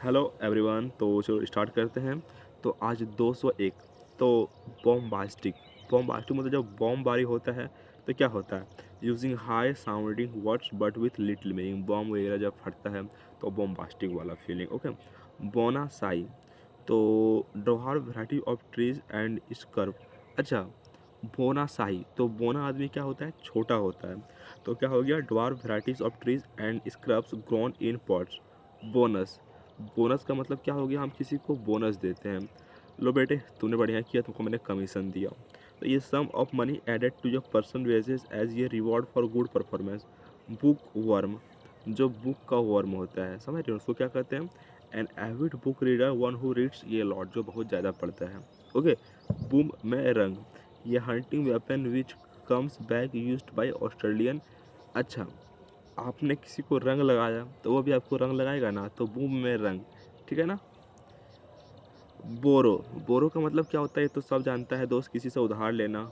Hello everyone. तो चलो start करते हैं। तो आज 201। तो बॉम्बास्टिक। बॉम्बास्टिक मतलब जब बॉम्बारी होता है तो क्या होता है, using high sounding words but with little meaning. Bomb वगैरह जब फटता है तो बॉम्बास्टिक वाला फीलिंग। ओके। बोनासाई तो dwarf variety of trees and स्कर्व। अच्छा, बोनासाई तो बोना आदमी क्या होता है, छोटा होता है। तो क्या हो गया, dwarf varieties of trees and scrubs grown in pots. Bonus, bonus का मतलब क्या हो गया, हम किसी को बोनस देते हैं। लो बेटे तूने बढ़िया किया, तुमको मैंने कमीशन दिया। तो ये sum of money added to your person wages as a reward for good performance. Bookworm, जो बुक का वर्म होता है, समझ रहे हो उसको क्या कहते हैं, an avid book reader one who reads a lot, जो बहुत ज़्यादा पढ़ता है। ओके। बूम में रंग, ये hunting weapon which comes back used by Australian. अच्छा, आपने किसी को रंग लगाया तो वो भी आपको रंग लगाएगा ना, तो बूम में रंग, ठीक है ना। बोरो, बोरो का मतलब क्या होता है ये तो सब जानता है दोस्त, किसी से उधार लेना।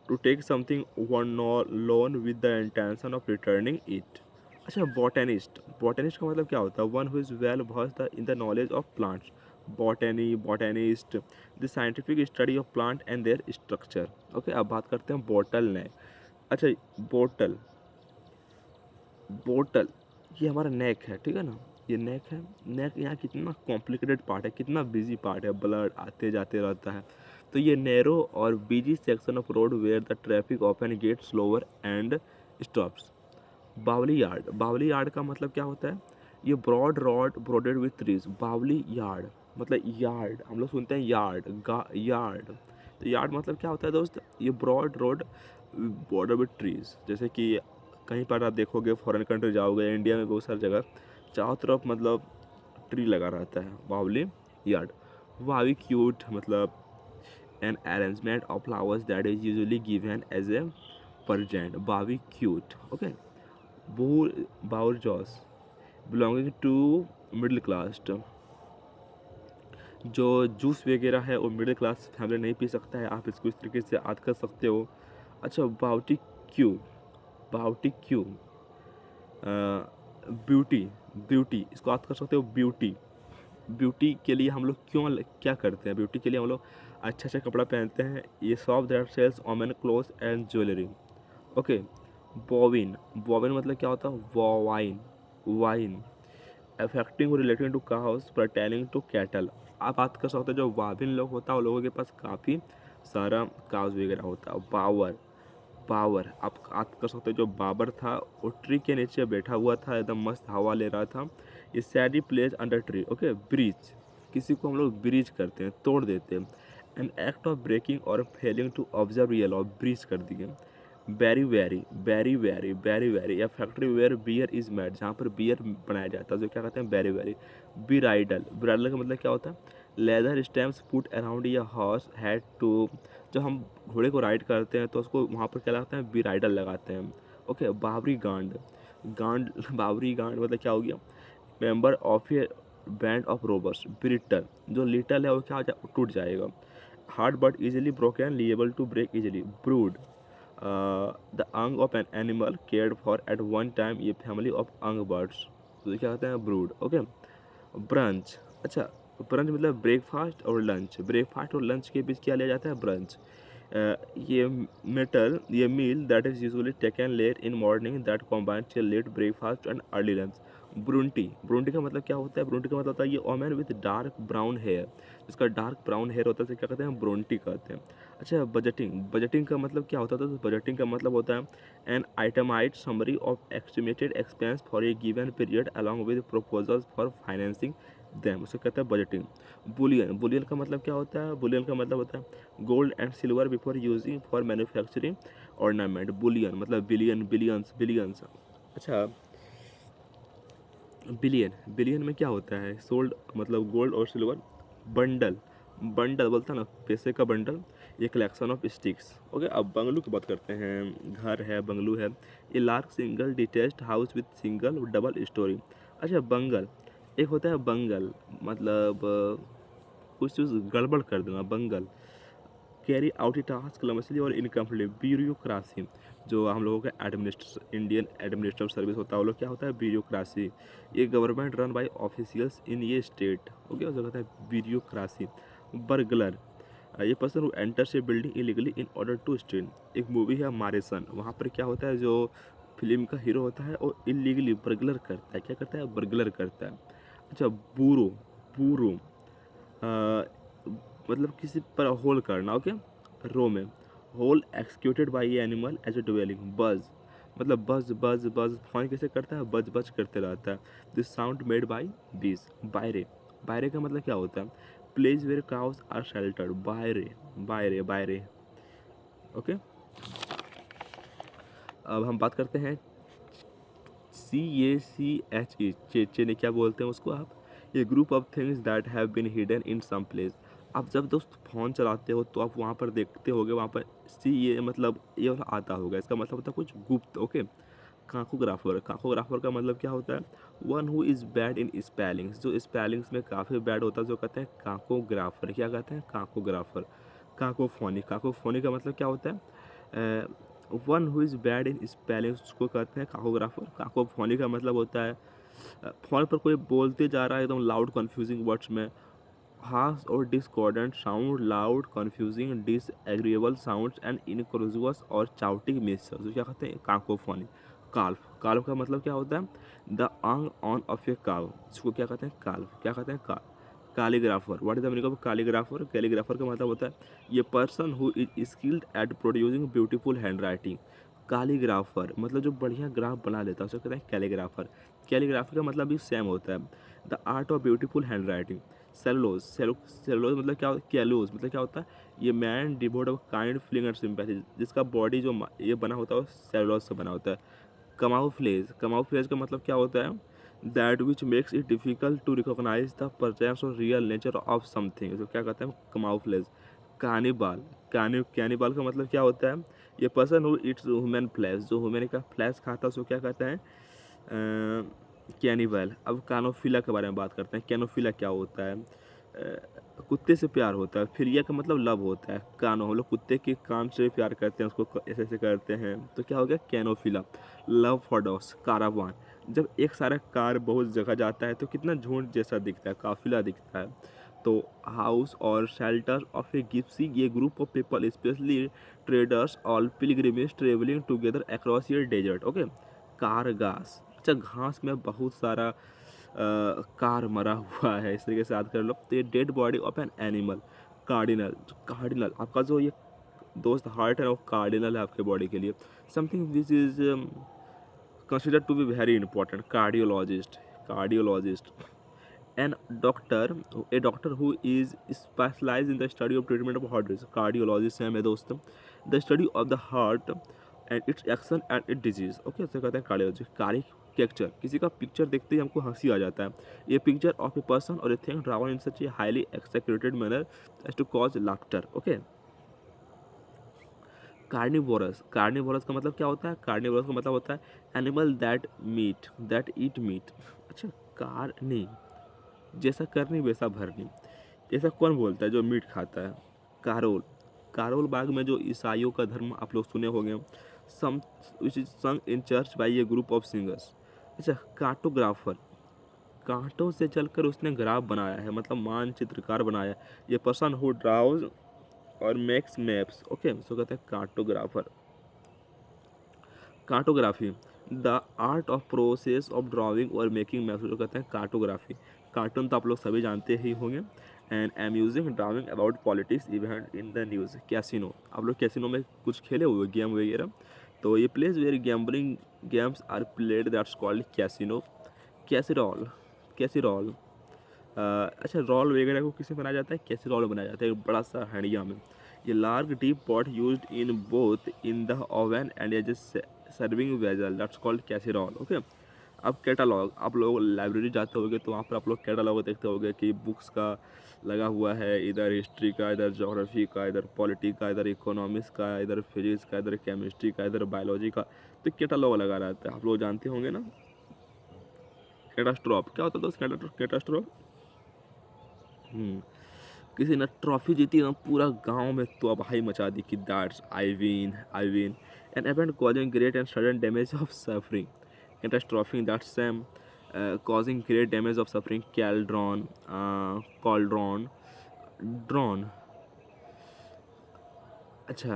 To take something one loan with the intention of returning it. अच्छा, बॉटनिस्ट, बॉटनिस्ट का मतलब क्या होता है, one who is well versed in the knowledge of plants. Botany, botanist, the scientific study of plant and their structure. Okay, अब बात करते हैं बोटल ने। अच्छा, बोटल, बोटल ये हमारा नेक है, ठीक है ना, ये नेक है। नेक यहाँ कितना कॉम्प्लिकेटेड पार्ट है, कितना बिजी पार्ट है, ब्लड आते जाते रहता है। तो ये नैरो और busy section of road where the traffic often get slower and stops. Boulevard, boulevard का मतलब क्या होता है, ये broad road bordered with trees. Boulevard मतलब यार्ड, हम लोग सुनते हैं यार्ड यार्ड। तो यार्ड मतलब क्या होता है दोस्त, ये broad road bordered with trees. जैसे कि कहीं पर आप देखोगे, फॉरेन कंट्री जाओगे, इंडिया में बहुत सारी जगह चारों तरफ मतलब ट्री लगा रहता है, बावली यार्ड। वावी क्यूट मतलब an arrangement of flowers that is usually given as a present. Bavi cute. Okay. Bourgeois belonging to middle class. जो जूस वगैरह है वो मिडिल क्लास फैमिली नहीं पी सकता है, आप इसको इस तरीके से याद कर सकते हो। अच्छा, बाउटी क्यू, बाउटी क्यू, ब्यूटी, ब्यूटी इसको याद कर सकते हो, ब्यूटी। ब्यूटी के लिए हम लोग क्या करते हैं, ब्यूटी के लिए हम लोग अच्छा अच्छा कपड़ा पहनते हैं। ये shop that sells women clothes and jewellery. Okay. Bovine, bovine मतलब क्या होता है, vine, vine affecting relating to cows pertaining to cattle. आप बात कर सकते हो जो वाविन लोग होता है, उन लोगों के पास काफ़ी सारा काउस वगैरह होता है। पावर, पावर आप कर सकते हो जो बाबर था वो ट्री के नीचे बैठा हुआ था, एकदम मस्त हवा ले रहा था। ये shady place under tree. Okay. Bridge, किसी को हम लोग ब्रिज करते हैं, तोड़ देते हैं। An act of breaking or failing to observe real of, breach कर दिए। Brewery, brewery, brewery या factory where beer is made, जहाँ पर बियर बनाया जाता है, जो क्या कहते हैं, बैरी वैरी। बिराइडल, बिराइडल का मतलब क्या होता है, लेदर स्टैम्प्स पुट अराउंड या हॉर्स हैड टू, जब हम घोड़े को राइड करते हैं तो उसको वहाँ पर क्या लगाते हैं, बिराइडल लगाते हैं। ओके। बाबरी गांड, गांड बाबरी गांड मतलब क्या हो गया, member of a band of robbers. Brittle, जो लिटल है वो क्या हो जाए, टूट जाएगा। Hard but easily broken, liable to break easily. Brood, the young of an animal cared for at one time, ये फैमिली ऑफ अंग बर्ड्स, तो ये क्या कहते हैं, ब्रूड। ओके। ब्रंच, अच्छा, ब्रंच मतलब ब्रेकफास्ट और लंच, ब्रेकफास्ट और लंच के बीच क्या लिया जाता है, ब्रंच। ये मेटल, ये meal that is usually taken late in morning that combines late breakfast and early lunch. ब्रुंटी, ब्रुंटी का मतलब क्या होता है, ब्रुंटी का मतलब होता है ये woman with dark brown hair, जिसका डार्क ब्राउन हेयर होता है उसे क्या कहते हैं, ब्रोंटी कहते हैं। अच्छा, बजटिंग, बजटिंग का मतलब क्या होता है, तो बजटिंग का मतलब होता है an itemised summary of estimated expense for a given period along with proposals for financing them, उसे कहते हैं बजटिंग। बुलियन, बुलियन का मतलब क्या होता है, बुलियन का मतलब होता है gold and silver before using for manufacturing ornament. Boolean मतलब बिलियन, बिलियंस, बिलियंस। अच्छा, बिलियन, बिलियन में क्या होता है, सोल्ड मतलब गोल्ड और सिल्वर। बंडल, बंडल बोलता है ना पैसे का बंडल, ये कलेक्शन ऑफ स्टिक्स। ओके। अब बंगलू की बात करते हैं, घर है, बंगलू है, ये large single detached house with single double storey. अच्छा, बंगल, एक होता है बंगल मतलब कुछ चीज़ गड़बड़ कर देना, बंगल। कैरी आउट ए टास्क क्लमसली और इनकम्प्लीट, ब्यूरोक्रासी, जो हम लोगों का इंडियन एडमिनिस्ट्रेटिव सर्विस होता है, वो लोग क्या होता है ब्यूरोक्रासी, ये government run by officials in ये स्टेट, ओके, उसको कहता है ब्यूरोक्रासी। बर्गलर, ये person who enters a building illegally in order to steal, एक मूवी है मारिसन, वहाँ पर क्या होता है, जो फिल्म का हीरो होता है वो इलीगली बर्गलर करता है, क्या करता है, बर्गलर करता है। अच्छा, बूरो, बूरो मतलब किसी पर होल करना, ओके, रो में, hole excavated by a animal as a dwelling, burrow, मतलब बज बज बज फोन कैसे करता है, बज बज करते रहता है। दिस साउंड मेड बाई बीज, बायरे, बायरे का मतलब क्या होता है, place where cows are sheltered, byre, byre, byre, okay. अब हम बात करते हैं CACHE, चेचे ने क्या बोलते हैं उसको आप, ये group of things that have been hidden in some place. आप जब दोस्त फ़ोन चलाते हो तो आप वहाँ पर देखते होगे, वहाँ पर CA मतलब ये वाला आता होगा, इसका मतलब होता है कुछ गुप्त, ओके। काकोग्राफर, काकोग्राफर का मतलब क्या होता है, one who is bad in spellings, जो स्पेलिंग्स में काफ़ी बैड होता है, जो कहते हैं काकोग्राफर, क्या कहते हैं, काकोग्राफर। काकोफोनी, काकोफोनी का मतलब क्या होता है, one who is bad in spellings को कहते हैं काकोग्राफर। काकोफोनी का मतलब होता है फ़ोन पर कोई बोलते जा रहा है एकदम लाउड कन्फ्यूजिंग वर्ड्स में, हार्श और discordant sound, loud confusing disagreeable sounds and incongruous और चाउटिंग मिक्सचर, क्या कहते हैं, काकोफोनी। काल्फ, काल्फ का मतलब क्या होता है, द आंग ऑन ऑफ ए काव, इसको क्या कहते हैं, काल्फ, क्या कहते हैं, calf. Calligrapher, what is the meaning of calligrapher, calligrapher का मतलब होता है ये person who is skilled at producing beautiful hand writing. Calligrapher मतलब जो बढ़िया ग्राफ बना लेता है उसे कहते हैं कैलीग्राफर। कैलीग्राफी का मतलब भी सेम होता है, the art of beautiful hand writing. Cellulose, cellulose मतलब क्या, कैलूज मतलब क्या होता है, ये man devote of kind feeling and sympathy, जिसका बॉडी जो ये बना होता है वो सेलुलोज से बना होता है। कमाऊफ्लेज, कमाऊफ्लेज का मतलब क्या होता है, that which makes it difficult to recognize the presence or real nature of something, तो क्या कहते हैं, कमाऊफ्लेज। कानिबाल, कैनिबाल का मतलब क्या होता है, ये person who it's human flesh, जो ह्यूमन का फ्लैश खाता है उसको क्या कहते हैं, कैनिबल। अब कानोफिला के बारे में बात करते हैं, कैनोफिला क्या होता है, कुत्ते से प्यार होता है, फिर यह का मतलब लव होता है, कानो हम लोग कुत्ते के कान से प्यार करते हैं, उसको ऐसे ऐसे करते हैं, तो क्या हो गया, कैनोफिला। लव फॉर डॉग्स, कारावान, जब एक सारा कार बहुत जगह जाता है तो कितना झुंड जैसा दिखता है, काफिला दिखता है। तो हाउस और शेल्टर ऑफ ए गिप्सी, ये group of people especially traders all pilgrimage travelling together across year desert, okay. कारगास, अच्छा घास में बहुत सारा कार मरा हुआ है, इस तरीके से याद कर लो। तो ये dead body of an animal. Cardinal, cardinal आपका जो ये दोस्त हार्ट है वो कार्डिनल है आपके बॉडी के लिए। Something which is consider to be very important, cardiologist, cardiologist. An doctor, a doctor who is specialize in the study of treatment of heart disease, cardiologist है मेरे दोस्त, the study of the heart and its action and it disease, okay, इसे कहते हैं cardiology. Caricature, किसी का picture देखते ही हमको हंसी आ जाता है, ये पिक्चर ऑफ ए पर्सन और a thing drawn in such a highly executed manner as to cause laughter, okay. Carnivorous, carnivorous का मतलब क्या होता है, कार्निवोरस का मतलब होता है animal that meat, that eat meat. अच्छा, कार्नी, जैसा करनी वैसा भरनी, ऐसा कौन बोलता है जो मीट खाता है। कारोल, कारोल बाग में जो ईसाइयों का धर्म आप लोग सुने होंगे, psalm which is sung in church by a group of singers. अच्छा, कार्टोग्राफर, कांटों से चलकर उसने ग्राफ बनाया है, मतलब मानचित्रकार बनाया है, ये पर्सन हु ड्राउज और मेक्स मैप्स, ओके, सो कहते हैं cartographer. Cartography, the art of process of drawing और मेकिंग मैप्स, जो कहते हैं कार्टोग्राफी। कार्टून तो आप लोग सभी जानते ही होंगे। And amusing drawing about politics event in the news. Casino, आप लोग कैसीनो में कुछ खेले हुए गेम वगैरह, तो ये place where gambling games are played that's called casino. Casserole, casserole, अच्छा रोल वगैरह को किससे बनाया जाता है, कैसीरोल बनाया जाता है, एक बड़ा सा हंडिया में। ये large deep pot used in both in the oven and as a serving vessel that's called casserole, okay. अब कैटालॉग, आप लोग लाइब्रेरी जाते होगे तो वहाँ पर आप लोग कैटालॉग देखते होगे कि बुक्स का लगा हुआ है, इधर हिस्ट्री का, इधर ज्योग्राफी का, इधर पॉलिटिक्स का, इधर इकोनॉमिक्स का, इधर फिजिक्स का, इधर केमिस्ट्री का, इधर बायोलॉजी का, तो कैटालॉग लगा रहता है, आप लोग जानते होंगे ना। कैटास्ट्रॉफ क्या होता है दोस्त, कैटास्ट्रॉफ, किसी ने ट्रॉफी जीती ना, पूरा गांव में तबाही मचा दी कि दैट्स आई विन an event causing great and sudden damage of suffering catastrophic that same causing great damage of suffering cauldron cauldron ड्रॉन। अच्छा,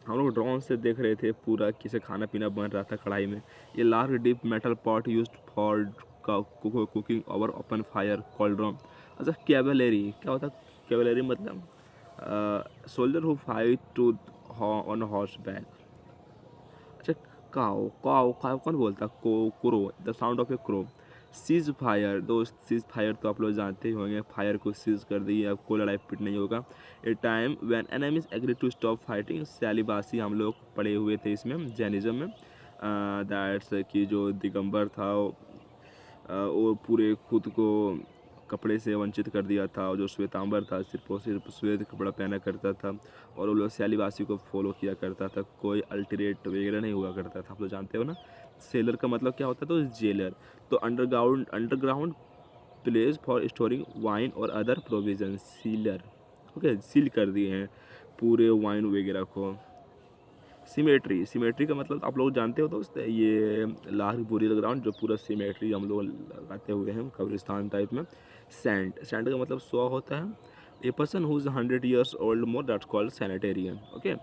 हम लोग ड्रोन से देख रहे थे पूरा कैसे खाना पीना बन रहा था कढ़ाई में। ये large deep metal pot used for cooking over open fire cauldron. अच्छा, कैवलरी क्या होता है? कैवलरी मतलब soldier who fight to on horse back. अच्छा, काओ काओ काओ कौन बोलता? Crow, the sound of a crow. Cease fire, दोस्त cease fire तो आप लोग जानते ही होंगे, फायर को सीज कर दिए, अब कोई लड़ाई पिट नहीं होगा। A time when enemies agree to stop fighting, celibacy हम लोग पढ़े हुए थे इसमें जैनिज्म में। दैट्स कि जो दिगंबर था वो पूरे खुद को कपड़े से वंचित कर दिया था, और जो श्वेतांबर था सिर्फ और सिर्फ श्वेत कपड़ा पहना करता था, और वो लोग सैलिबासी को फॉलो किया करता था, कोई अल्टरेट वगैरह नहीं हुआ करता था। आप लोग जानते हो ना। सेलर का मतलब क्या होता है? तो जेलर। तो underground place for storing wine और other provision, cellar. Okay, seal कर दिए हैं पूरे वाइन वगैरह को। सिमेट्री का मतलब आप लोग जानते हो दोस्त, ये लार्ज बुरियल ग्राउंड जो पूरा सिमेट्री हम लोग लगाते हुए हैं कब्रिस्तान टाइप में। सैंड का मतलब 100 होता है। A person who is 100 years old more, that's called sanitarian. Okay,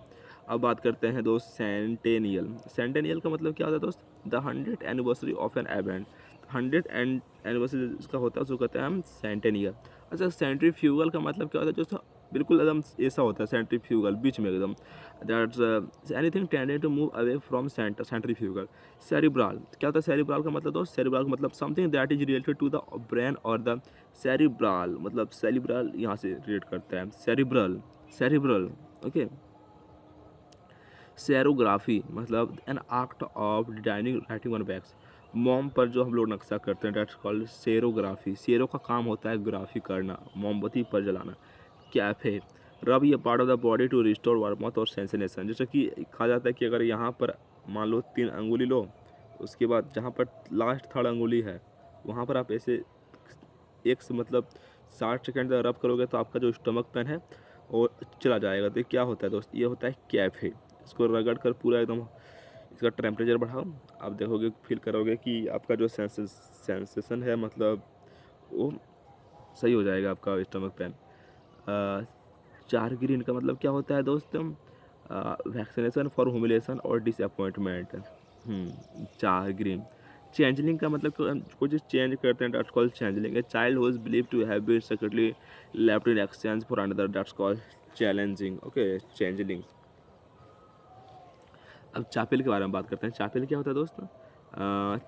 अब बात करते हैं दोस्त सेंटेनियल। सेंटेनियल का मतलब क्या होता है दोस्त? The 100th anniversary of an event. 100th anniversary जिसका होता है उसको कहते हैं हम सेंटेनियल। अच्छा, सेंट्रीफ्यूगल का मतलब क्या होता है दोस्तों? बिल्कुल एकदम ऐसा होता है सेंट्रीफ्यूगल, बीच में एकदम। That's anything tended to move away from centre, centrifugal. Cerebral क्या होता है? सेरिब्राल का मतलब दोस्त, सेरिब्राल का मतलब something that is related to the brain or the cerebral, मतलब सेरिब्राल यहाँ से रिलेट करता है। सेरिब्रल। ओके। सेरोग्राफी मतलब an art of designing writing on bags. मोम पर जो हम लोग नक्शा करते हैं, डेट्स कॉल्ड सेरोग्राफी। सेरो का काम होता है ग्राफी करना, मोमबत्ती पर जलाना। कैफे रब ये part of the body to restore warmth और सेंसेशन। जैसे कि कहा जाता है कि अगर यहाँ पर मान लो 3 अंगुली लो, उसके बाद जहाँ पर लास्ट 3rd अंगुली है वहाँ पर आप ऐसे एक से मतलब 60 सेकेंड तक रब करोगे तो आपका जो स्टमक पेन है वो चला जाएगा। तो ये क्या होता है दोस्त? ये होता है कैफे। इसको रगड़ कर पूरा एकदम इसका टेम्परेचर बढ़ाओ, आप देखोगे, फील करोगे कि आपका जो सेंसेशन है मतलब वो सही हो जाएगा आपका स्टमक पेन। चार ग्रीन का मतलब क्या होता है दोस्त? वैक्सीनेशन फॉर ह्यूमिलेशन और डिसअपॉइंटमेंट। Chagrin. चेंजलिंग का मतलब कुछ चेंज करते हैं, that's called changeling. A child who is believe to have been secretly left in exchange for another, that's called challenging. Okay, changeling. अब चापेल के बारे में बात करते हैं। चापेल क्या होता है दोस्त?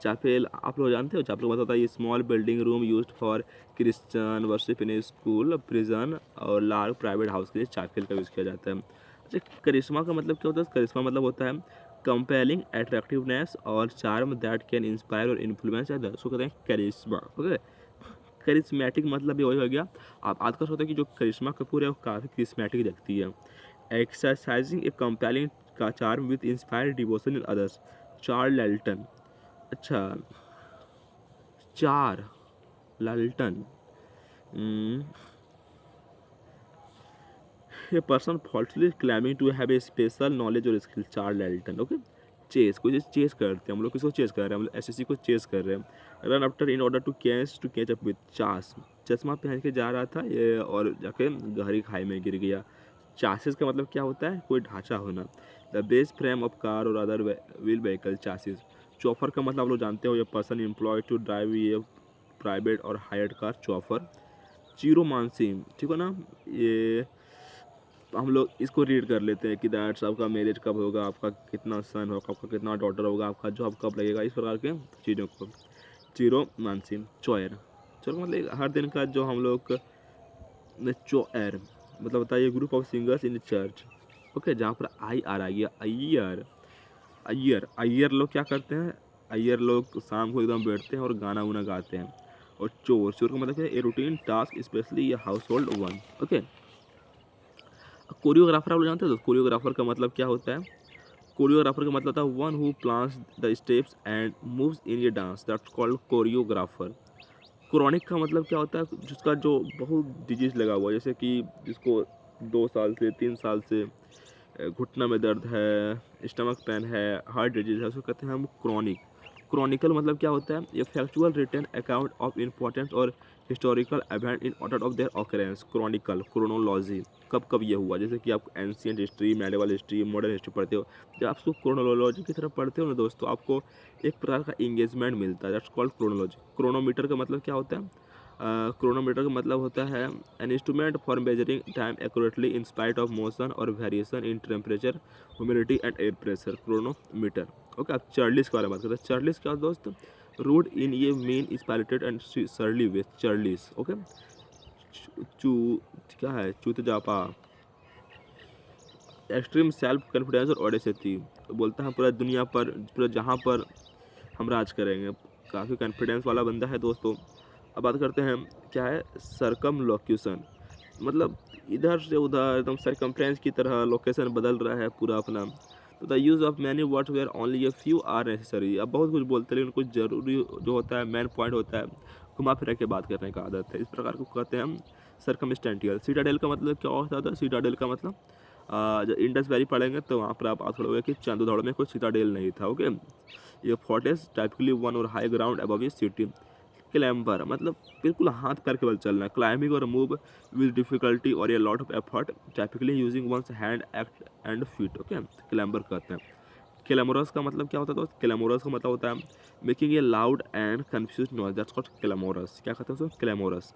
चापेल आप लोग जानते हो? चापेल मतलब होता है ये small building room used for Christian worship in school, prison और लार्ज प्राइवेट हाउस के लिए चापेल का यूज़ किया जाता है। अच्छा, करिश्मा का मतलब क्या होता है? करिश्मा मतलब होता है कंपेलिंग अट्रैक्टिवनेस और चार्म दैट कैन इंस्पायर और इन्फ्लुएंस अदर्स, उसको कहते हैं करिश्मा। ओके, करिश्मेटिक मतलब भी वही हो गया। आप आजकल होता है कि जो करिश्मा कपूर है वो काफ़ी करिश्मेटिक दिखती है। एक्सरसाइजिंग ए कंपेलिंग का charm with inspire devotion in others, charlatan. अच्छा, charlatan a person falsely claiming to have a special knowledge और skill, charlatan. Okay, chase, कोई चीज़ चेस करते हैं हम लोग, किसको चेस कर रहे हैं? हम लोग एसएससी को चेस कर रहे हैं। Run after in order to catch up with, chase. चश्मा पहन के जा रहा था ये और जाके गहरी खाई में गिर गया। चासिस का मतलब क्या होता है? कोई ढांचा होना। The base frame of car और अदर व्हील व्हीकल, चासिस। चौफर का मतलब आप लोग जानते हो, ये पर्सन एम्प्लॉयड टू ड्राइव ये प्राइवेट और हायर्ड कार, चौफर। चिरोमांसी, ठीक है ना? ये हम लोग इसको रीड कर लेते हैं कि दैट्स आपका मैरिज कब होगा, आपका कितना सन होगा, आपका कितना डॉटर होगा, आपका जॉब कब लगेगा, इस प्रकार के चीज़ों को। चिरोमांसी। चोयर, चोर मतलब हर दिन का जो हम लोग चोयर मतलब होता है ये group of singers in church. Okay, जहाँ पर आई आर आई अय्यर। अय्यर लोग क्या करते हैं? अय्यर लोग शाम को एकदम बैठते हैं और गाना वाना गाते हैं। और चोर का मतलब क्या है? ए रूटीन टास्क स्पेशली ये house hold one. Okay, choreographer आप लोग जानते हो? तो कोरियोग्राफर का मतलब क्या होता है? कोरियोग्राफर का मतलब होता है one who plans the steps and moves in ये dance, that's called choreographer. Chronic का मतलब क्या होता है, जिसका जो बहुत डिजीज़ लगा हुआ है, जैसे कि जिसको 2 साल से 3 साल से घुटना में दर्द है, स्टमक पेन है, हार्ट डिजीज़ है, उसको कहते हैं हम क्रॉनिक। क्रॉनिकल मतलब क्या होता है, ये factual written account of important और historical event in order of their occurrence. Chronicle chronology, कब कब ये हुआ, जैसे कि आप ancient history, medieval history, modern history पढ़ते हो, जब आप उसको क्रोनोलॉजी की तरफ पढ़ते हो ना दोस्तों, आपको एक प्रकार का इंगेजमेंट मिलता है, दैट्स कॉल्ड क्रोनोलॉजी। क्रोनोमीटर का मतलब क्या होता है, क्रोनोमीटर का मतलब होता है an instrument for measuring time accurately in spite of motion और variation in temperature, humidity and air pressure. Chronometer. Okay, आप चार्लिस के बारे में बात करते हैं। चार्लिस क्या होता है दोस्त, रूड इन ये mean spirited and surly with churlish. Okay, चू क्या है, chutzpah, extreme self confidence और ऑडेसिटी, बोलता है पूरा दुनिया पर, पूरा जहाँ पर हम राज करेंगे, काफ़ी कॉन्फिडेंस वाला बंदा है दोस्तों। अब बात करते हैं क्या है, सर्कमलोक्यूशन, मतलब इधर से उधर एकदम सरकमफ्रेंस की तरह लोकेशन बदल रहा है पूरा अपना। तो the use of many words where only a few are necessary, अब बहुत कुछ बोलते हैं लेकिन कुछ जरूरी जो होता है, मेन पॉइंट होता है, घुमा फिरा के बात करने का आदत है, इस प्रकार को कहते हैं हम सर्कमस्टेंटियल। सीटाडेल का मतलब क्या होता था, सीटाडेल का मतलब जब इंडस वैली पढ़ेंगे तो वहाँ पर आप बात करोगे कि चांदूदौड़ में कोई सीटाडेल नहीं था। ओके, ये फोर्टेस टाइपिकली वन और हाई ग्राउंड अबव ए सिटी। क्लैम्बर मतलब बिल्कुल हाथ पैर के बल चलना, क्लाइंबिंग और मूव विद डिफिकल्टी और a lot of effort, typically using one's hand act and feet. Okay, clamber कहते हैं। क्लैमोरस का मतलब क्या होता है दोस्त, क्लैमोरस का मतलब होता है making a loud and confuse noise, that's called clamorous. क्या कहते हैं उसको, क्लैमोरस।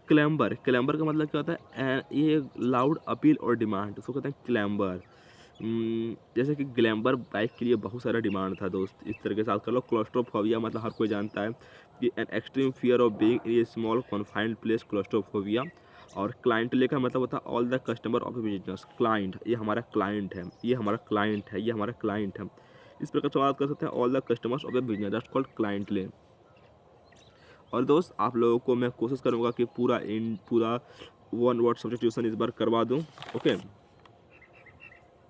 क्लैम्बर, क्लैम्बर का मतलब क्या होता है, ये लाउड अपील और डिमांड, उसको कहते हैं क्लैम्बर। जैसे कि ग्लैम्बर बाइक के लिए बहुत सारा डिमांड था दोस्त, इस तरह के साथ कर लो। क्लोस्ट्रोफोबिया मतलब हर कोई जानता है कि an extreme fear of being in A small confined place, claustrophobia. और क्लाइंटले का मतलब होता है all the customer of business. Client, ये हमारा क्लाइंट है, ये हमारा क्लाइंट है, ये हमारा क्लाइंट है, इस प्रकार से बात कर सकते हैं, all the customers of a business, that's called clientele. और दोस्त आप लोगों को मैं कोशिश करूँगा कि पूरा वन वर्ड सब्जेक्टिवेशन इस बार करवा दूँ। ओके।